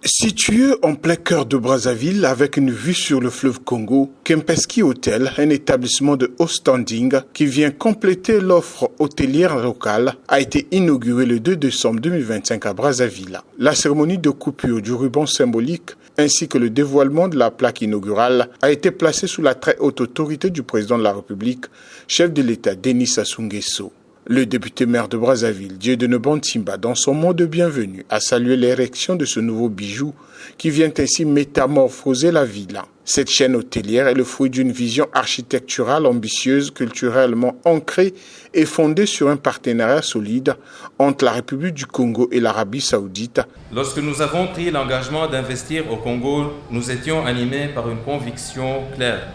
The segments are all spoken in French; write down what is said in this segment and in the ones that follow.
Situé en plein cœur de Brazzaville avec une vue sur le fleuve Congo, Kempinski Hotel, un établissement de haut standing qui vient compléter l'offre hôtelière locale, a été inauguré le 2 décembre 2025 à Brazzaville. La cérémonie de coupure du ruban symbolique ainsi que le dévoilement de la plaque inaugurale a été placé sous la très haute autorité du président de la République, chef de l'État Denis Sassou Nguesso. Le député maire de Brazzaville, Dieudonné Bantimba, dans son mot de bienvenue, a salué l'érection de ce nouveau bijou qui vient ainsi métamorphoser la ville. Cette chaîne hôtelière est le fruit d'une vision architecturale ambitieuse, culturellement ancrée et fondée sur un partenariat solide entre la République du Congo et l'Arabie Saoudite. Lorsque nous avons pris l'engagement d'investir au Congo, nous étions animés par une conviction claire.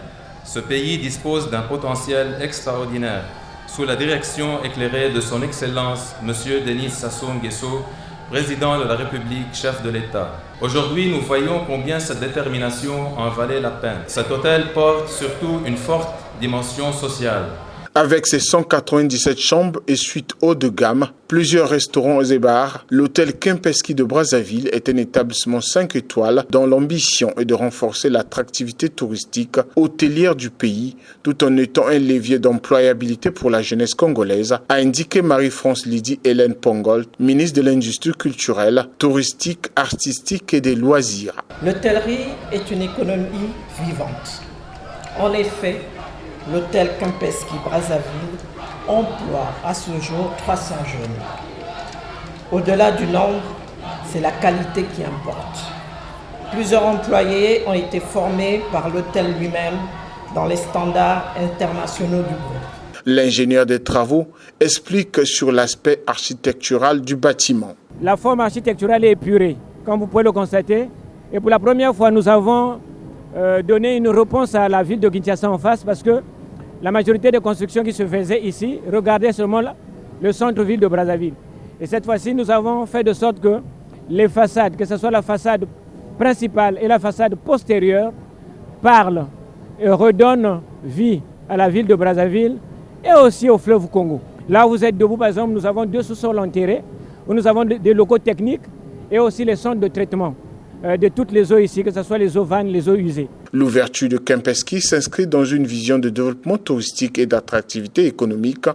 Ce pays dispose d'un potentiel extraordinaire. Sous la direction éclairée de son Excellence, M. Denis Sassou Nguesso, président de la République, chef de l'État. Aujourd'hui, nous voyons combien cette détermination en valait la peine. Cet hôtel porte surtout une forte dimension sociale. Avec ses 197 chambres et suites haut de gamme, plusieurs restaurants et bars, l'hôtel Kempinski de Brazzaville est un établissement 5 étoiles dont l'ambition est de renforcer l'attractivité touristique hôtelière du pays tout en étant un levier d'employabilité pour la jeunesse congolaise, a indiqué Marie-France Lydie Hélène Pongolt, ministre de l'Industrie culturelle, touristique, artistique et des loisirs. L'hôtellerie est une économie vivante. En effet, l'hôtel Kempinski Brazzaville emploie à ce jour 300 jeunes. Au-delà du nombre, c'est la qualité qui importe. Plusieurs employés ont été formés par l'hôtel lui-même dans les standards internationaux du groupe. L'ingénieur des travaux explique sur l'aspect architectural du bâtiment. La forme architecturale est épurée, comme vous pouvez le constater. Et pour la première fois, nous avons donné une réponse à la ville de Kinshasa en face parce que la majorité des constructions qui se faisaient ici regardaient seulement le centre-ville de Brazzaville. Et cette fois-ci, nous avons fait de sorte que les façades, que ce soit la façade principale et la façade postérieure, parlent et redonnent vie à la ville de Brazzaville et aussi au fleuve Congo. Là où vous êtes debout, par exemple, nous avons 2 sous-sols enterrés, où nous avons des locaux techniques et aussi les centres de traitement de toutes les eaux ici, que ce soit les eaux vannes, les eaux usées. L'ouverture de Kempinski s'inscrit dans une vision de développement touristique et d'attractivité économique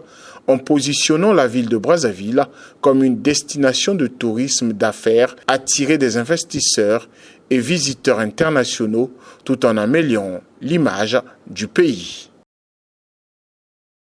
en positionnant la ville de Brazzaville comme une destination de tourisme d'affaires, attirer des investisseurs et visiteurs internationaux tout en améliorant l'image du pays.